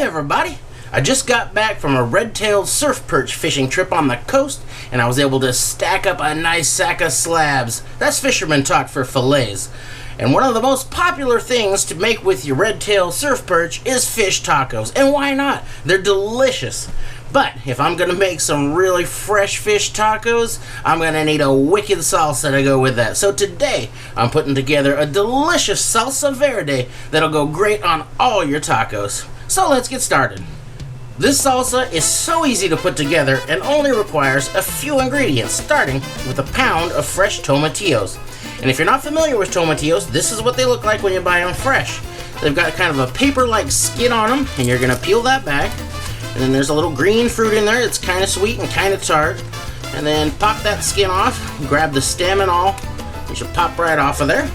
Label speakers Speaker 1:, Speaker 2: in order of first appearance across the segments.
Speaker 1: everybody! I just got back from a red-tailed surf perch fishing trip on the coast, and I was able to stack up a nice sack of slabs. That's fisherman talk for fillets. And one of the most popular things to make with your red-tailed surf perch is fish tacos. And why not? They're delicious. But if I'm going to make some really fresh fish tacos, I'm going to need a wicked salsa to go with that. So today, I'm putting together a delicious Salsa Verde that'll go great on all your tacos. So let's get started. This salsa is so easy to put together and only requires a few ingredients, starting with a pound of fresh tomatillos. And if you're not familiar with tomatillos, this is what they look like when you buy them fresh. They've got kind of a paper-like skin on them, and you're going to peel that back. And then there's a little green fruit in there. It's kind of sweet and kind of tart. And then pop that skin off, grab the stem and all. You should pop right off of there.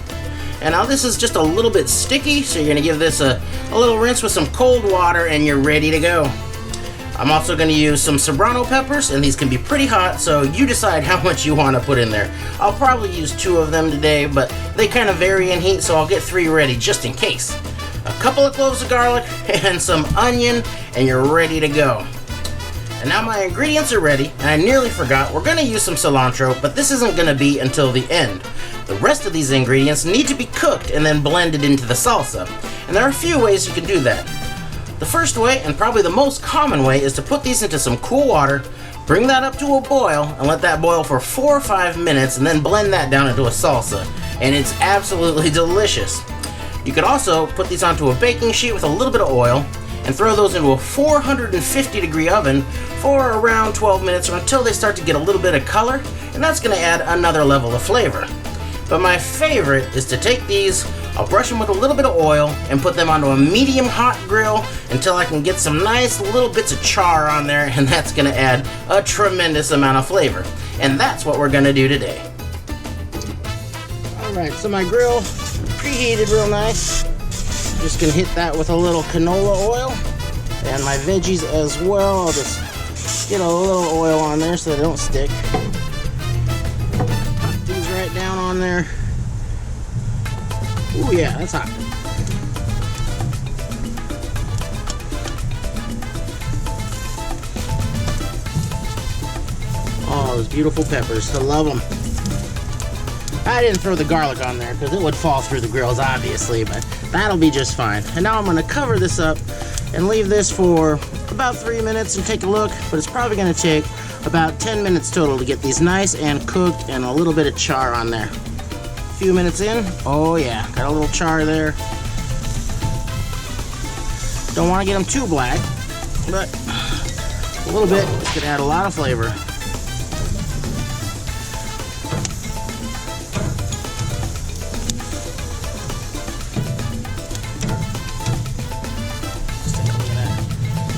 Speaker 1: And now this is just a little bit sticky, so you're going to give this a little rinse with some cold water and you're ready to go. I'm also going to use some serrano peppers, and these can be pretty hot, so you decide how much you want to put in there. I'll probably use 2 of them today, but they kind of vary in heat, so I'll get 3 ready just in case. A couple of cloves of garlic and some onion, and you're ready to go. And now my ingredients are ready, and I nearly forgot, we're going to use some cilantro, but this isn't going to be until the end. The rest of these ingredients need to be cooked and then blended into the salsa, and there are a few ways you can do that. The first way, and probably the most common way, is to put these into some cool water, bring that up to a boil, and let that boil for 4 or 5 minutes, and then blend that down into a salsa. And it's absolutely delicious. You could also put these onto a baking sheet with a little bit of oil, and throw those into a 450-degree oven for around 12 minutes or until they start to get a little bit of color, and that's going to add another level of flavor. But my favorite is to take these, I'll brush them with a little bit of oil and put them onto a medium hot grill until I can get some nice little bits of char on there, and that's going to add a tremendous amount of flavor. And that's what we're going to do today. Alright, so my grill preheated real nice. Just going to hit that with a little canola oil and my veggies as well. I'll just get a little oil on there so they don't stick. Put these right down on there. Ooh, yeah, that's hot. Oh, those beautiful peppers. I love them. I didn't throw the garlic on there because it would fall through the grills, obviously, but that'll be just fine. And now I'm going to cover this up and leave this for about 3 minutes and take a look, but it's probably going to take about 10 minutes total to get these nice and cooked and a little bit of char on there. A few minutes in, oh yeah, got a little char there. Don't want to get them too black, but a little bit could add a lot of flavor.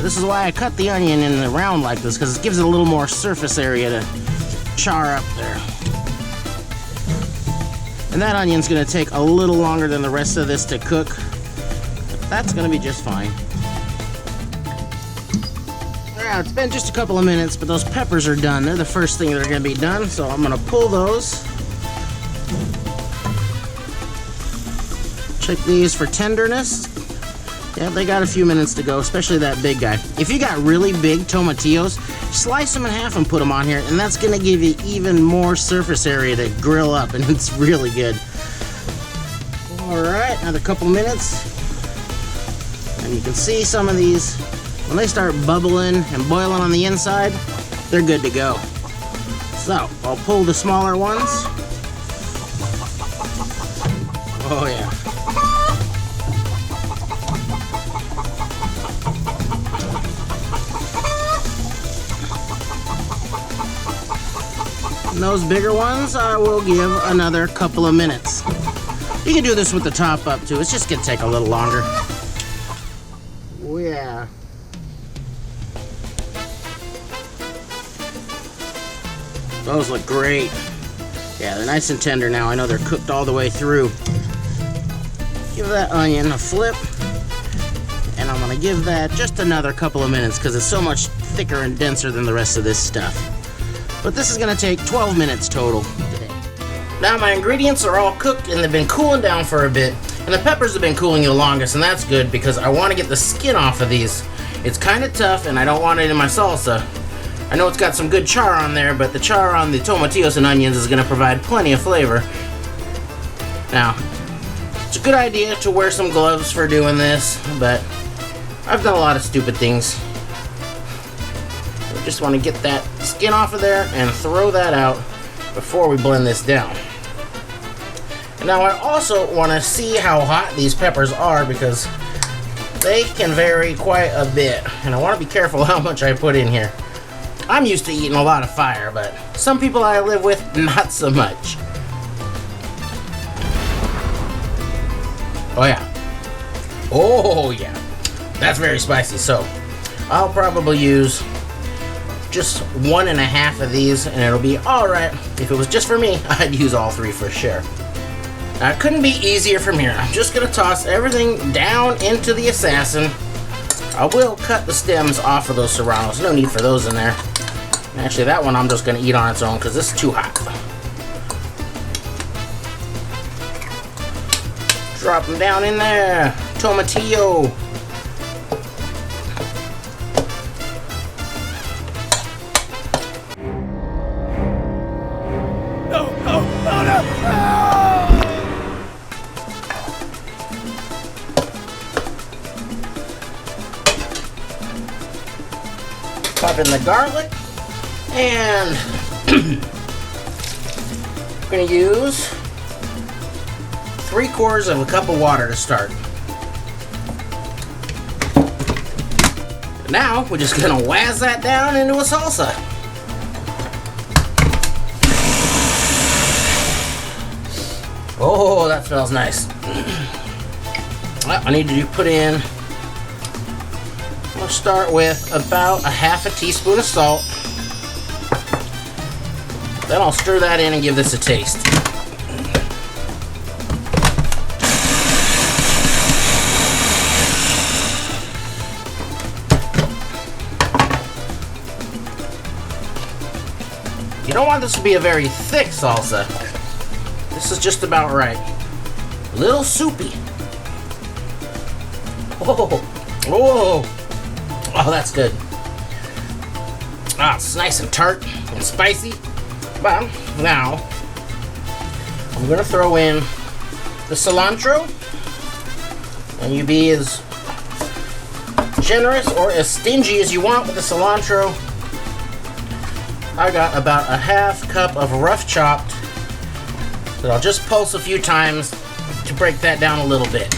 Speaker 1: This is why I cut the onion in the round like this, because it gives it a little more surface area to char up there. And that onion's going to take a little longer than the rest of this to cook. But that's going to be just fine. Yeah, it's been just a couple of minutes, but those peppers are done. They're the first thing that are going to be done, so I'm going to pull those. Check these for tenderness. Yeah, they got a few minutes to go, especially that big guy. If you got really big tomatillos, slice them in half and put them on here, and that's going to give you even more surface area to grill up, and it's really good. Alright, another couple minutes. And you can see some of these, when they start bubbling and boiling on the inside, they're good to go. So, I'll pull the smaller ones. Oh yeah. And those bigger ones, I will give another couple of minutes. You can do this with the top up too. It's just gonna take a little longer. Oh yeah. Those look great. Yeah, they're nice and tender now. I know they're cooked all the way through. Give that onion a flip. And I'm gonna give that just another couple of minutes because it's so much thicker and denser than the rest of this stuff. But this is going to take 12 minutes total today. Now my ingredients are all cooked and they've been cooling down for a bit. And And the peppers have been cooling the longest, and that's good because I want to get the skin off of these. It's kind of tough, and I don't want it in my salsa. I know it's got some good char on there, but the char on the tomatillos and onions is going to provide plenty of flavor. Now, it's a good idea to wear some gloves for doing this, but I've done a lot of stupid things. We just want to get that skin off of there and throw that out before we blend this down. And now I also want to see how hot these peppers are because they can vary quite a bit, and I want to be careful how much I put in here. I'm used to eating a lot of fire, but some people I live with, not so much. Oh yeah. Oh yeah. That's very spicy, so I'll probably use just 1.5 of these, and it'll be alright. If it was just for me, I'd use all 3 for sure. Now, it couldn't be easier from here. I'm just going to toss everything down into the assassin. I will cut the stems off of those serranos. No need for those in there. Actually, that one I'm just going to eat on its own because this is too hot. Drop them down in there. Tomatillo. Pop in the garlic, and I'm going to use 3/4 of a cup of water to start. Now we're just going to wazz that down into a salsa. Oh, that smells nice. Well, I need to put in, we'll start with about 1/2 teaspoon of salt. Then I'll stir that in and give this a taste. You don't want this to be a very thick salsa. This is just about right. A little soupy. Oh, oh, oh, that's good. Ah, it's nice and tart and spicy. But now I'm gonna throw in the cilantro, and you be as generous or as stingy as you want with the cilantro. I got about 1/2 cup of rough chopped that I'll just pulse a few times to break that down a little bit.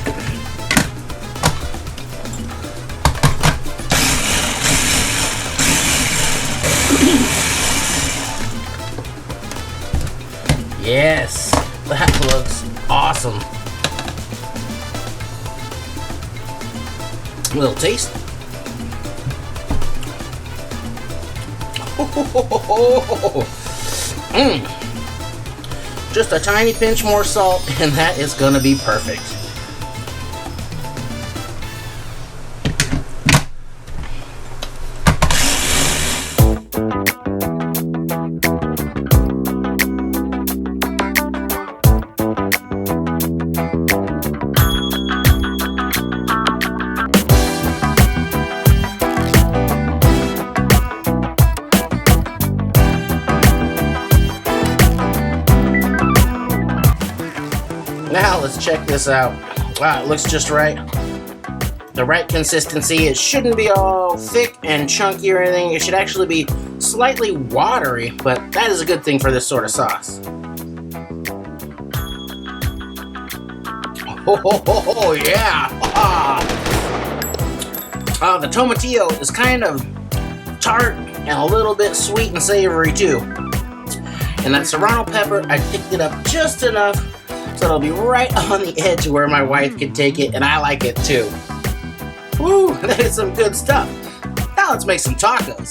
Speaker 1: Yes, that looks awesome. A little taste. Just a tiny pinch more salt, and that is gonna be perfect. Now let's check this out. Wow, it looks just right. The right consistency. It shouldn't be all thick and chunky or anything. It should actually be slightly watery, but that is a good thing for this sort of sauce. Oh yeah! The tomatillo is kind of tart and a little bit sweet and savory too. And that serrano pepper, I picked it up just enough so it'll be right on the edge where my wife can take it, and I like it too. Woo, that is some good stuff. Now let's make some tacos.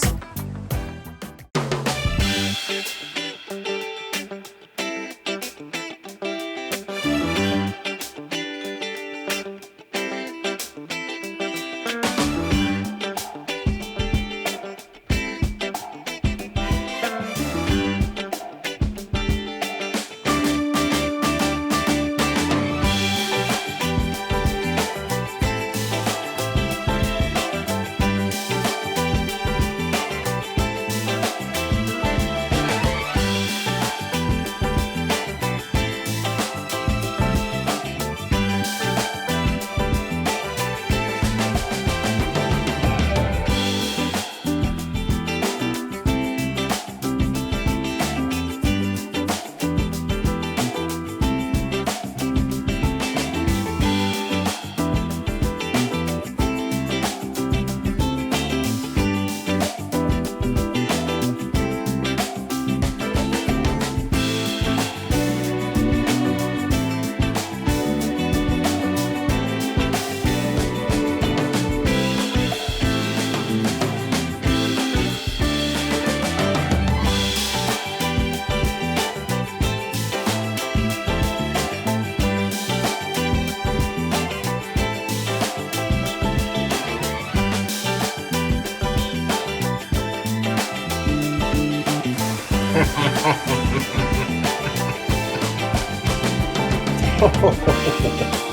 Speaker 1: Ho, ho, ho, ho, ho.